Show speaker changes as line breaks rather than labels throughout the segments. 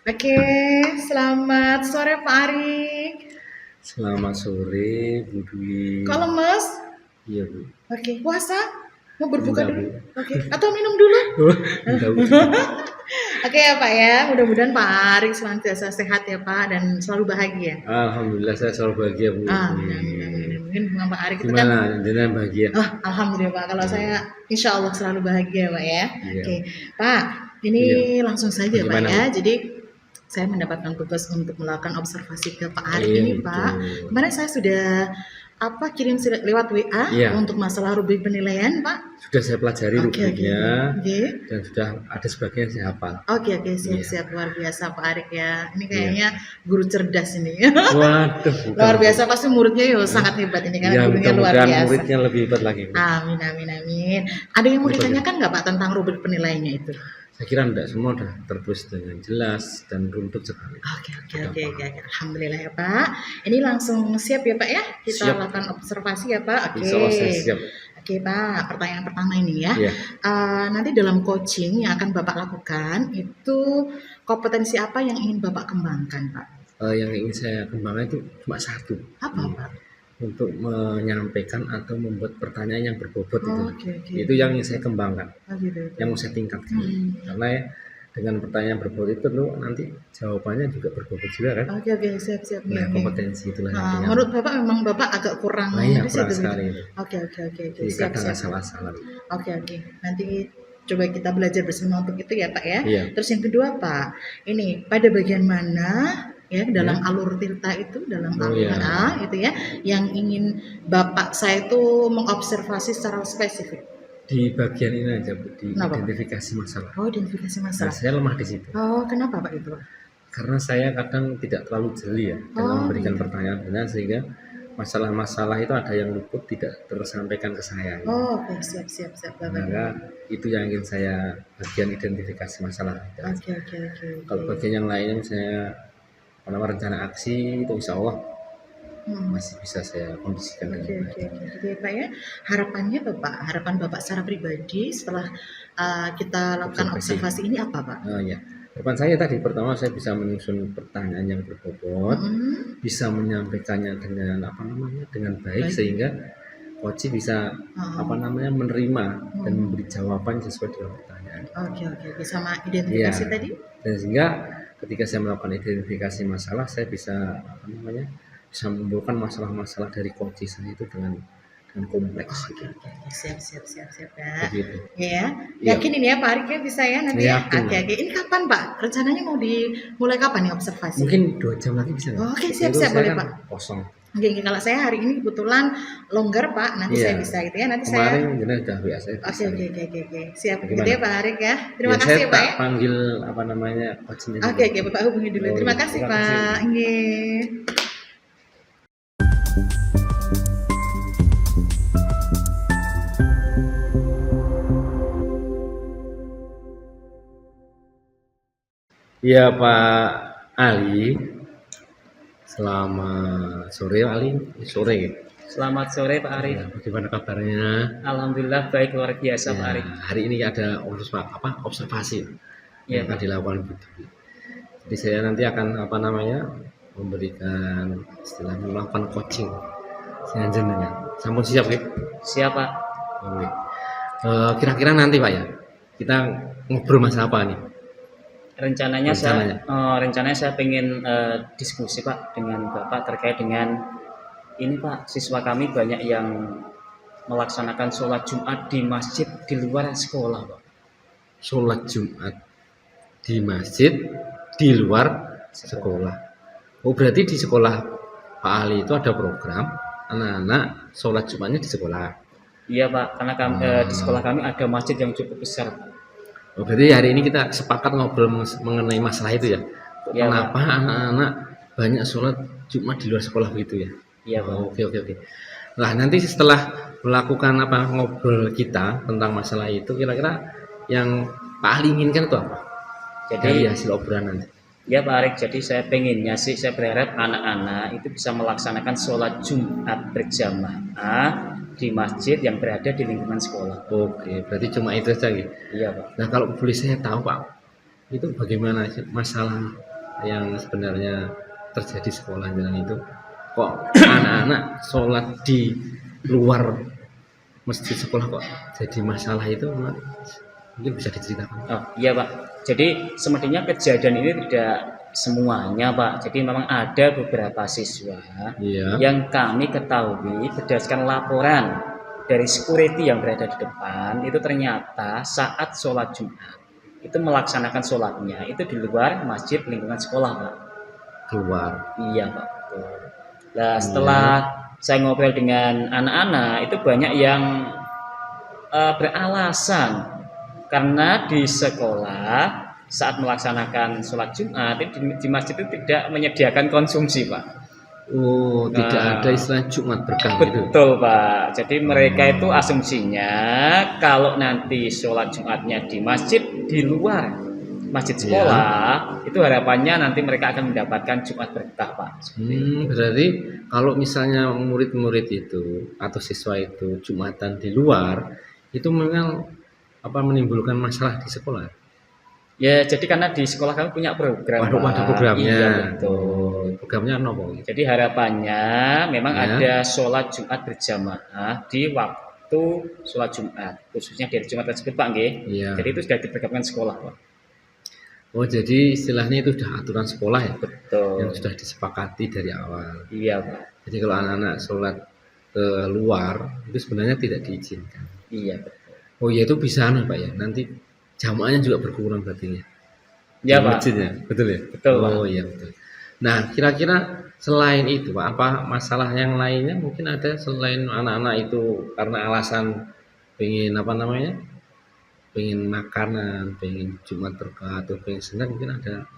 Oke, selamat sore Pak Arik.
Selamat sore, Bu Dwi.
Kok lemes?
Iya, Bu.
Oke, puasa? Mau berbuka
Enggak,
dulu?
Bu.
Oke, atau minum dulu?
Oh, enggak, Bu.
Oke ya Pak ya, mudah-mudahan Pak Arik senantiasa sehat ya Pak dan selalu bahagia.
Alhamdulillah saya selalu bahagia, Bu.
Amin, amin, amin. Mungkin hubungan Pak Arik itu kan,
Gimana? Jenengan bahagia?
alhamdulillah Pak. Kalau saya insya Allah selalu bahagia Pak ya.
Iya.
Oke, Pak, ini
Iya.
langsung saja Pak
Bagaimana,
ya.
Bu?
Jadi saya mendapatkan tugas untuk melakukan observasi ke Pak Arik
Iya,
ini
betul.
Pak. Kemarin saya sudah kirim lewat WA
Iya.
untuk masalah rubrik penilaian Pak.
Sudah saya pelajari
Oke,
rubriknya
Oke.
dan sudah ada sebagian saya hafal.
Oke, siap-siap luar biasa Pak Arik ya. Ini kayaknya guru cerdas ini.
Waduh, bukan.
Luar biasa pasti muridnya yo sangat hebat ini karena
Ya,
gurunya luar
mudah-mudahan
biasa.
muridnya lebih hebat lagi, Bu.
Amin, amin, amin. Ada yang mau ditanyakan nggak Pak tentang rubrik penilaiannya itu?
Saya kira enggak, semua sudah tertulis dengan jelas dan runtut sekali.
Oke. Alhamdulillah ya Pak. Ini langsung siap ya Pak ya? Kita
Siap.
lakukan observasi ya Pak. Oke.
Insya Allah saya siap.
Oke Pak, pertanyaan pertama ini ya.
Iya.
Nanti dalam coaching yang akan Bapak lakukan itu kompetensi apa yang ingin Bapak kembangkan Pak?
Yang ingin saya kembangkan itu cuma satu.
Apa Pak?
Untuk menyampaikan atau membuat pertanyaan yang berbobot
Oke.
itu yang ingin saya kembangkan,
Oh, gitu.
yang mau saya tingkatkan. Karena ya, dengan pertanyaan berbobot itu lu nanti jawabannya juga berbobot juga kan.
Oke, siap.
Nah, kompetensi itulah yang punya.
Menurut Bapak memang Bapak agak kurang
Iya,
di
kurang
situ,
sekali
gitu?
itu.
Oke.
Jadi
Siap.
kadang salah-salah.
Oke. Nanti coba kita belajar bersama untuk itu ya Pak ya.
Iya.
Terus yang kedua Pak, ini pada bagian mana ya dalam alur tirta itu dalam alur A itu ya yang ingin Bapak saya itu mengobservasi secara spesifik.
Di bagian ini aja, Bu, di
Kenapa, Pak?
identifikasi masalah.
Oh, identifikasi
Nah,
masalah.
saya lemah di situ.
Oh, kenapa Pak itu Pak?
Karena saya kadang tidak terlalu jeli ya dalam memberikan pertanyaan sehingga masalah-masalah itu ada yang luput tidak tersampaikan ke saya.
Oh, oke, siap Bapak.
Maka itu yang ingin saya bagian identifikasi masalah.
Oke.
Kalau bagian yang lainnya saya rencana aksi itu insya Allah masih bisa saya kondisikan.
Oke. Jadi Pak ya, harapannya Bapak, harapan Bapak secara pribadi setelah kita lakukan observasi ini apa Pak?
Ya. Harapan saya tadi pertama saya bisa menyusun pertanyaan yang berbobot, bisa menyampaikannya dengan baik sehingga coach bisa menerima dan memberi jawaban sesuai dengan pertanyaan.
Oke. Sama identifikasi tadi?
Dan sehingga ketika saya melakukan identifikasi masalah, saya bisa bisa mengumpulkan masalah-masalah dari coach saya itu dengan kompleks.
Oke. Siap ya.
Begitu.
Ya. Yakin ini ya Pak Arik ya bisa ya nanti ya? Oke. Ini kapan Pak? Rencananya mau dimulai kapan nih observasi?
Mungkin 2 jam lagi bisa.
Oke, siap boleh Pak.
Kosong.
Oke, kalau saya hari ini kebetulan longgar Pak, nanti saya bisa gitu ya. Nanti
kemarin
saya
Kemarin udah WA saya.
Oke. Siap gitu ya Pak Arik ya. Terima kasih
saya
ya Pak ya.
panggil coachnya.
Oke, Bapak hubungi dulu. Terima kasih Pak. Nggih.
Iya Pak Ali. Selamat sore Ali. Sore.
Selamat sore Pak Arif.
Ya, bagaimana kabarnya?
Alhamdulillah baik, luar biasa Pak Arif.
Hari ini ada observasi yang akan dilakukan Bu Dwi. Jadi saya nanti akan memberikan istilahnya melakukan coaching. Saya jenengan. Sampun siap ya?
Siap Pak.
Oke. Kira-kira nanti Pak ya, kita ngobrol masalah apa nih?
Rencananya saya pengen diskusi Pak dengan Bapak terkait dengan ini Pak, siswa kami banyak yang melaksanakan sholat Jumat di masjid di luar sekolah Pak.
Sholat Jumat di masjid di luar sekolah. Oh berarti di sekolah Pak Ali itu ada program anak-anak sholat Jumatnya di sekolah.
Iya Pak, karena di sekolah kami ada masjid yang cukup besar.
Oh berarti hari ini kita sepakat ngobrol mengenai masalah itu ya.
Ya,
kenapa anak-anak banyak sholat Jumat di luar sekolah begitu ya?
Iya Pak.
Oke. Nah nanti setelah melakukan ngobrol kita tentang masalah itu, kira-kira yang Pak Ali inginkan itu apa? Jadi hasil obrolan nanti.
Ya Pak Arik, jadi saya pengennya sih, saya berharap anak-anak itu bisa melaksanakan sholat Jumat berjamaah di masjid yang berada di lingkungan sekolah.
Oke, berarti cuma itu saja gitu.
Iya Pak.
Nah kalau boleh saya tahu Pak, itu bagaimana masalah yang sebenarnya terjadi sekolah jalan itu, kok anak-anak sholat di luar masjid sekolah kok jadi masalah itu, mungkin bisa diceritakan.
Oh, iya Pak. Jadi semestinya kejadian ini tidak semuanya Pak. Jadi memang ada beberapa siswa yang kami ketahui berdasarkan laporan dari security yang berada di depan, itu ternyata saat sholat Jumat itu melaksanakan sholatnya itu di luar masjid lingkungan sekolah Pak.
Keluar.
Iya Pak. Betul. Nah setelah saya ngobrol dengan anak-anak itu banyak yang beralasan karena di sekolah saat melaksanakan sholat Jumat di masjid itu tidak menyediakan konsumsi Pak.
Oh, tidak ada istilah Jumat berkah gitu.
Betul Pak. Jadi mereka itu asumsinya kalau nanti sholat Jumatnya di masjid di luar masjid sekolah, itu harapannya nanti mereka akan mendapatkan Jumat berkah Pak.
Berarti kalau misalnya murid-murid itu atau siswa itu Jumatan di luar, itu memang menimbulkan masalah di sekolah?
Ya, jadi karena di sekolah kami punya program.
Ada programnya.
Iya, betul.
Programnya apa?
Jadi harapannya memang ada sholat Jumat berjamaah di waktu sholat Jumat, khususnya di hari Jumat tersebut Pak nggih.
Iya.
Jadi itu sudah diprogramkan sekolah Pak.
Oh, jadi istilahnya itu sudah aturan sekolah ya?
Betul.
Yang sudah disepakati dari awal.
Iya Pak.
Jadi kalau anak-anak sholat ke luar itu sebenarnya tidak diizinkan.
Iya betul.
Oh ya, itu bisa Pak ya, nanti jamaahnya juga berkurang berarti ya?
Iya Pak.
Masjidnya, betul ya?
Betul Pak.
Oh iya betul. Nah kira-kira selain itu Pak, apa masalah yang lainnya mungkin ada selain anak-anak itu karena alasan pengen pengen makanan, pengen Jumat berkah atau pengen senang, mungkin ada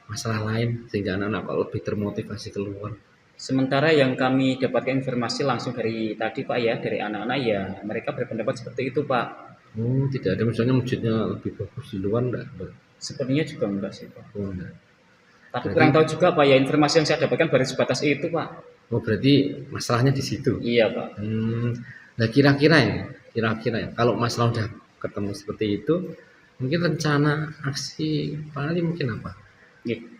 masalah lain sehingga anak-anak kok lebih termotivasi keluar?
Sementara yang kami dapatkan informasi langsung dari tadi Pak ya, dari anak-anak ya mereka berpendapat seperti itu Pak.
Oh, tidak ada misalnya masjidnya lebih bagus di luar enggak?
Sepertinya juga enggak sih Pak.
Oh, enggak.
Tapi kurang tahu juga Pak ya, informasi yang saya dapatkan baru sebatas itu Pak.
Oh, berarti masalahnya di situ.
Iya Pak.
Nah kira-kira ya, kalau masalah udah ketemu seperti itu, mungkin rencana aksi paling mungkin apa?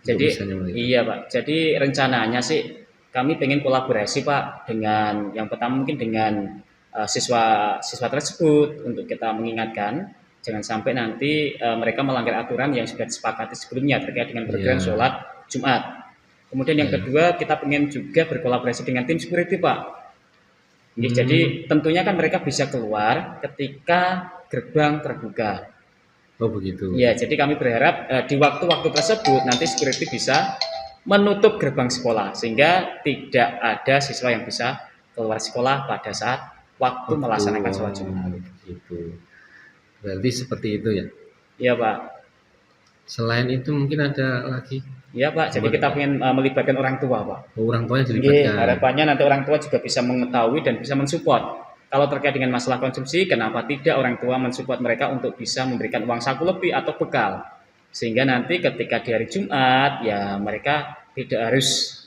Jadi iya Pak. Jadi rencananya sih kami pengen kolaborasi Pak dengan yang pertama mungkin dengan siswa tersebut untuk kita mengingatkan jangan sampai nanti mereka melanggar aturan yang sudah disepakati sebelumnya terkait dengan program sholat Jumat. Kemudian yang kedua kita pengen juga berkolaborasi dengan tim security Pak. Jadi tentunya kan mereka bisa keluar ketika gerbang terbuka.
Oh begitu.
Ya, jadi kami berharap di waktu-waktu tersebut nanti security bisa menutup gerbang sekolah sehingga tidak ada siswa yang bisa keluar sekolah pada saat waktu melaksanakan sholat Jumat.
Gitu. Berarti seperti itu ya?
Iya Pak.
Selain itu mungkin ada lagi?
Iya Pak. Jadi kita ingin melibatkan orang tua Pak.
Oh, orang tuanya dilibatkan.
Harapannya nanti orang tua juga bisa mengetahui dan bisa mensupport. Kalau terkait dengan masalah konsumsi, kenapa tidak orang tua mensupport mereka untuk bisa memberikan uang saku lebih atau bekal. Sehingga nanti ketika di hari Jumat, ya mereka tidak harus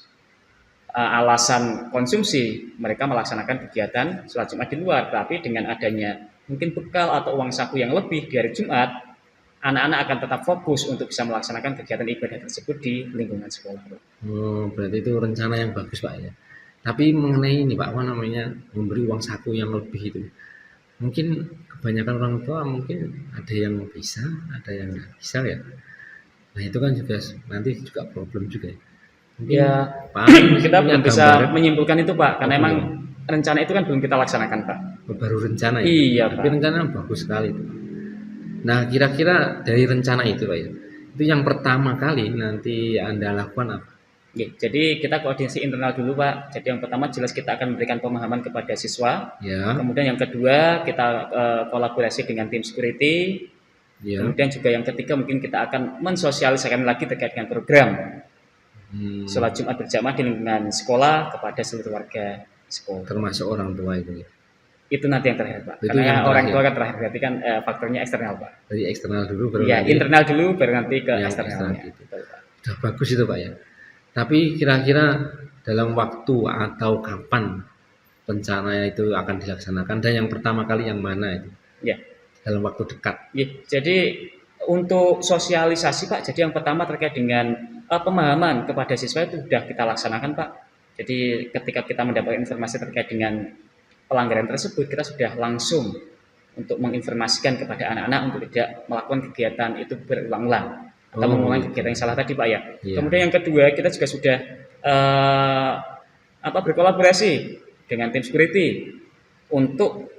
alasan konsumsi, mereka melaksanakan kegiatan sholat Jumat di luar. Tapi dengan adanya mungkin bekal atau uang saku yang lebih di hari Jumat, anak-anak akan tetap fokus untuk bisa melaksanakan kegiatan ibadah tersebut di lingkungan sekolah.
Oh, berarti itu rencana yang bagus Pak ya. Tapi mengenai ini Pak, memberi uang saku yang lebih itu, mungkin kebanyakan orang tua mungkin ada yang bisa, ada yang nggak bisa ya. Nah itu kan juga nanti juga problem juga ya. Mungkin
ya
Pak,
kita belum bisa menyimpulkan itu Pak, karena emang rencana itu kan belum kita laksanakan Pak.
Baru rencana ya?
Iya Pak.
Tapi rencana bagus sekali itu. Nah kira-kira dari rencana itu Pak ya, itu yang pertama kali nanti Anda lakukan apa?
Jadi kita koordinasi internal dulu Pak. Jadi yang pertama jelas kita akan memberikan pemahaman kepada siswa. Kemudian yang kedua kita kolaborasi dengan tim security. Kemudian juga yang ketiga mungkin kita akan mensosialisasikan lagi terkait dengan program sholat Jumat berjamaah di lingkungan sekolah kepada seluruh warga sekolah.
Termasuk orang tua itu.
Itu nanti yang terakhir Pak. Karena orang tua kan terakhir, berarti kan faktornya eksternal Pak.
Jadi eksternal dulu baru
internal dulu baru nanti ke eksternalnya.
Gitu. Sudah bagus itu Pak ya. Tapi kira-kira dalam waktu atau kapan rencana itu akan dilaksanakan dan yang pertama kali yang mana itu?
Ya.
Dalam waktu dekat.
Ya. Jadi untuk sosialisasi Pak, jadi yang pertama terkait dengan pemahaman kepada siswa itu sudah kita laksanakan Pak. Jadi ketika kita mendapatkan informasi terkait dengan pelanggaran tersebut, kita sudah langsung untuk menginformasikan kepada anak-anak untuk tidak melakukan kegiatan itu berulang-ulang atau mengulangi kegiatan yang salah tadi Pak ya. Kemudian yang kedua, kita juga sudah berkolaborasi dengan tim security untuk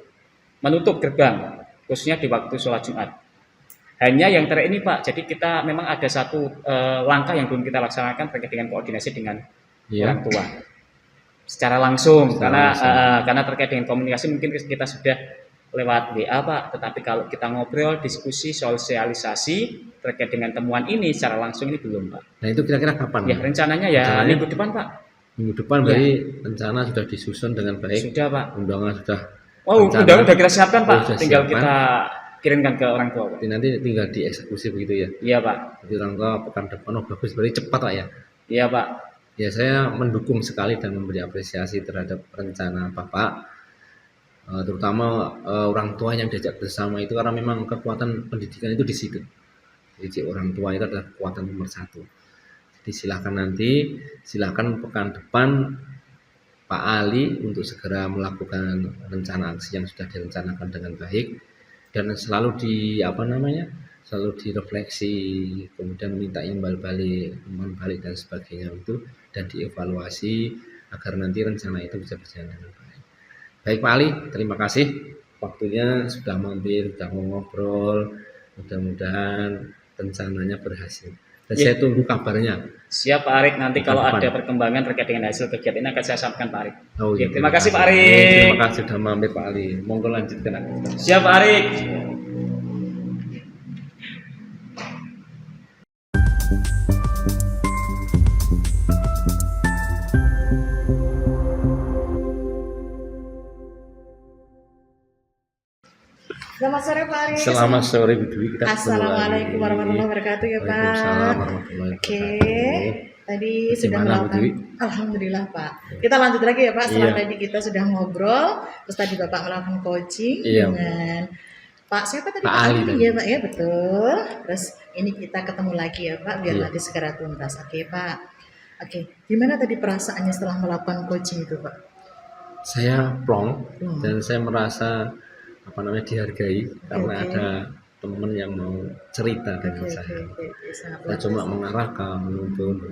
menutup gerbang khususnya di waktu sholat Jumat. Hanya yang terakhir ini Pak, jadi kita memang ada satu langkah yang belum kita laksanakan terkait dengan koordinasi dengan orang tua secara langsung, karena terkait dengan komunikasi mungkin kita sudah lewat WA Pak, tetapi kalau kita ngobrol, diskusi, sosialisasi terkait dengan temuan ini secara langsung ini belum Pak.
Nah itu kira-kira kapan?
Ya rencananya ya minggu depan Pak.
Minggu depan berarti rencana sudah disusun dengan baik.
Sudah Pak.
Undangan sudah.
Undangan sudah kita siapkan Pak, tinggal kita kirimkan ke orang tua Pak.
Nanti tinggal dieksekusi begitu ya?
Iya Pak.
Jadi orang tua pekan depan, bagus, berarti cepat Pak ya?
Iya Pak.
Ya saya mendukung sekali dan memberi apresiasi terhadap rencana Bapak. Terutama orang tua yang diajak bersama itu karena memang kekuatan pendidikan itu di situ. Jadi orang tua itu adalah kekuatan nomor 1. Jadi silakan pekan depan Pak Ali untuk segera melakukan rencana aksi yang sudah direncanakan dengan baik dan selalu selalu direfleksi, kemudian minta imbal balik dan sebagainya itu dan dievaluasi agar nanti rencana itu bisa berjalan dengan baik. Baik Pak Ali, terima kasih waktunya sudah mampir, sudah ngobrol. Mudah-mudahan rencananya berhasil. Dan saya tunggu kabarnya.
Siap Pak Arik, nanti kalau ada perkembangan terkait dengan hasil kegiatan ini akan saya sampaikan Pak Arik.
Terima
kasih Pak Arik.
Terima kasih sudah mampir Pak Ali. Monggo lanjutkan.
Siap Pak Arik.
Selamat sore Pak Aris.
Selamat sore Bu Dwi.
Assalamualaikum warahmatullahi wabarakatuh ya Pak.
Waalaikumsalam warahmatullahi wabarakatuh.
Tadi sudah melakukan. Alhamdulillah Pak. Kita lanjut lagi ya Pak. Setelah tadi kita sudah ngobrol, terus tadi Bapak melakukan coaching dengan Pak siapa tadi? Pak Ali ya Pak ya, betul. Terus ini kita ketemu lagi ya Pak biar nanti segera tuntas. Oke Pak. Oke, gimana tadi perasaannya setelah melakukan coaching itu Pak?
Saya plong dan saya merasa dihargai karena ada teman yang mau cerita dengan saya. Saya cuma mengarahkan, menuntun.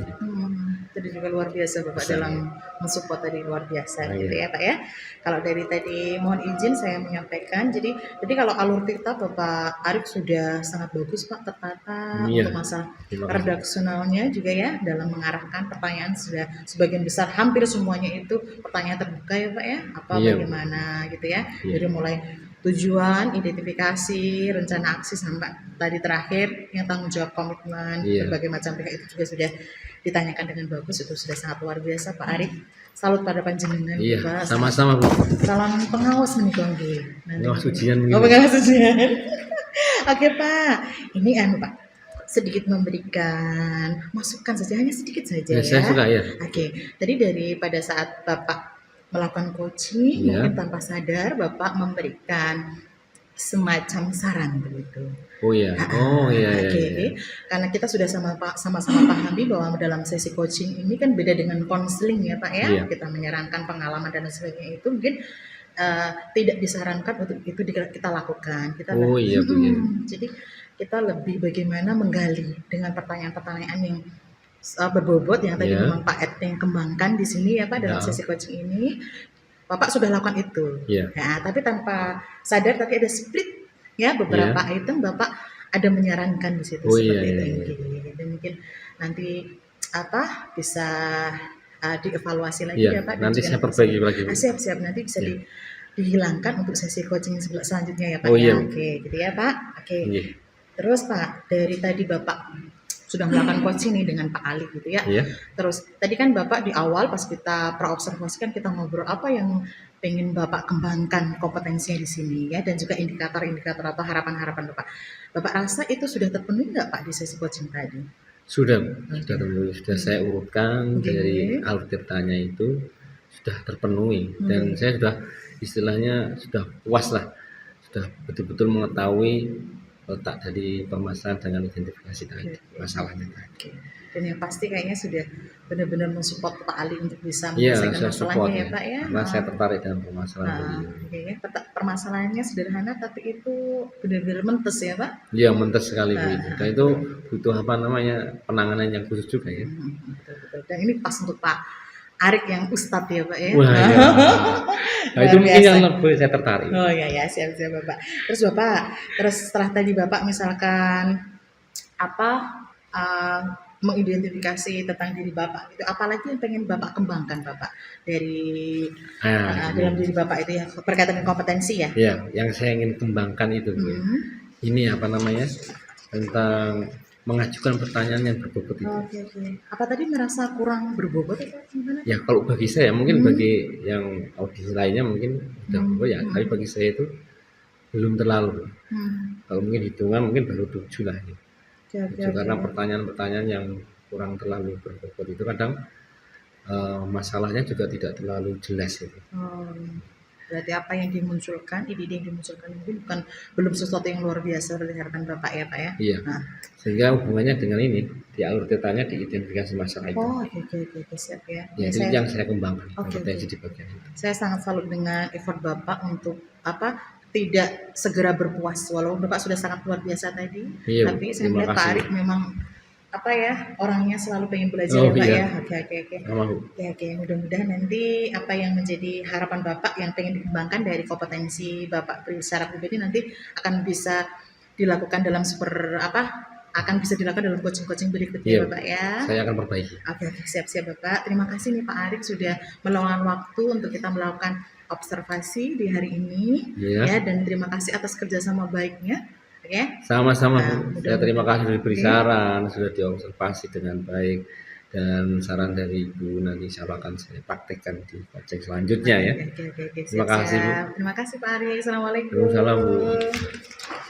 Jadi juga luar biasa Bapak dalam mensupport tadi, luar biasa gitu ya Pak ya. Kalau dari tadi mohon izin saya menyampaikan, jadi kalau alur tirta Bapak Arif sudah sangat bagus Pak, tertata untuk masa redaksionalnya juga ya, dalam mengarahkan pertanyaan sudah sebagian besar, hampir semuanya itu pertanyaan terbuka ya Pak ya, bagaimana gitu ya, dari mulai tujuan, identifikasi, rencana aksi sampai tadi terakhir yang tanggung jawab komitmen berbagai macam pihak itu juga sudah ditanyakan dengan bagus, itu sudah sangat luar biasa Pak Arif. Salut pada panjenengan Pak.
Sama-sama Bu.
Salam pengawas menikah
pengawas ujian.
Pengawas ujian. Oke Pak, ini Pak sedikit memberikan masukan saja, hanya sedikit saja ya.
Saya suka ya.
Oke, tadi pada saat Bapak melakukan coaching, mungkin tanpa sadar Bapak memberikan semacam saran begitu.
Iya.
Karena kita sudah sama-sama pahami bahwa dalam sesi coaching ini kan beda dengan konseling ya Pak ya. Kita menyarankan pengalaman dan sebagainya itu mungkin tidak disarankan untuk itu kita lakukan. Jadi kita lebih bagaimana menggali dengan pertanyaan-pertanyaan yang berbobot yang tadi memang Pak Ed yang kembangkan di sini ya Pak dalam sesi coaching ini. Bapak sudah lakukan itu. Nah, tapi tanpa sadar tadi ada split ya beberapa item Bapak ada menyarankan di situ seperti itu. Dan mungkin nanti bisa dievaluasi lagi ya Pak.
Nanti saya perbaiki lagi.
Siap-siap nanti bisa dihilangkan untuk sesi coaching selanjutnya ya Pak Oke, gitu ya Pak. Oke. Terus Pak, dari tadi Bapak sudah melakukan coaching nih dengan Pak Ali gitu ya. Terus tadi kan Bapak di awal pas kita praobservasi kan kita ngobrol apa yang pengen Bapak kembangkan kompetensinya di sini ya, dan juga indikator-indikator atau harapan-harapan Bapak. Bapak rasa itu sudah terpenuhi nggak Pak di sesi coaching tadi?
Sudah terpenuhi. Sudah saya urutkan dari alur tirtanya itu sudah terpenuhi dan saya sudah istilahnya sudah puas lah, sudah betul-betul mengetahui letak dari permasalahan dengan identifikasi tadi,
Oke.
masalahnya tadi.
Dan yang pasti kayaknya sudah benar-benar mensupport Pak Ali untuk bisa
Iya,
menyelesaikan
saya support
masalahnya ya
ya,
Pak ya.
karena saya tertarik dengan permasalahan
Nah,
beliau.
oke ya. Permasalahannya sederhana tapi itu benar-benar mentes ya Pak.
Iya, mentes sekali Bu itu.
Nah,
Dan itu butuh apa namanya penanganan yang khusus juga ya.
betul-betul. Dan ini pas untuk Pak Arik yang ustadz ya Pak ya.
Wah iya. Nah itu mungkin yang lebih saya tertarik.
Oh ya ya, siap-siap Bapak. Terus Bapak, terus setelah tadi Bapak misalkan apa mengidentifikasi tentang diri Bapak itu, apalagi yang pengen Bapak kembangkan Bapak dari dalam diri Bapak itu ya berkaitan dengan kompetensi ya?
Ya, yang saya ingin kembangkan itu Bu. Ini apa namanya tentang mengajukan pertanyaan yang berbobot itu.
Oke. Apa tadi merasa kurang berbobot atau gimana?
Ya kalau bagi saya mungkin bagi yang audisi lainnya mungkin udah berbobot ya, tapi bagi saya itu belum terlalu. Kalau mungkin hitungan mungkin baru 7 lah ya. Karena pertanyaan-pertanyaan yang kurang terlalu berbobot itu kadang masalahnya juga tidak terlalu jelas itu.
Berarti apa yang dimunculkan, ide yang dimunculkan mungkin belum sesuatu yang luar biasa berdasarkan Bapak ya Pak ya?
Iya. Sehingga hubungannya dengan ini di alur tetanya diidentifikasi masalah itu.
Oh oke siap ya.
Ya itu yang saya kembangkan kompetensi di bagian itu.
Saya sangat salut dengan effort Bapak untuk tidak segera berpuas walaupun Bapak sudah sangat luar biasa tadi.
Iya,
tapi saya melihat Pak Arik memang orangnya selalu pengen belajar ya Pak ya. Oke. Mudah-mudahan nanti apa yang menjadi harapan Bapak yang pengen dikembangkan dari kompetensi Bapak secara pribadi nanti akan bisa dilakukan dalam akan bisa dilakukan dalam coaching berikutnya Bapak ya.
Saya akan perbaiki.
Oke, siap Bapak. Terima kasih nih Pak Arik sudah meluangkan waktu untuk kita melakukan observasi di hari ini ya, dan terima kasih atas kerjasama baiknya. Ya.
Sama-sama Bu. Saya terima kasih sudah diberi saran, sudah diobservasi dengan baik, dan saran dari Ibu nanti insya Allah akan saya praktekkan di coaching selanjutnya ya.
Oke.
Terima kasih Bu.
Terima kasih Pak Arik. Assalamualaikum.
Waalaikumsalam Bu.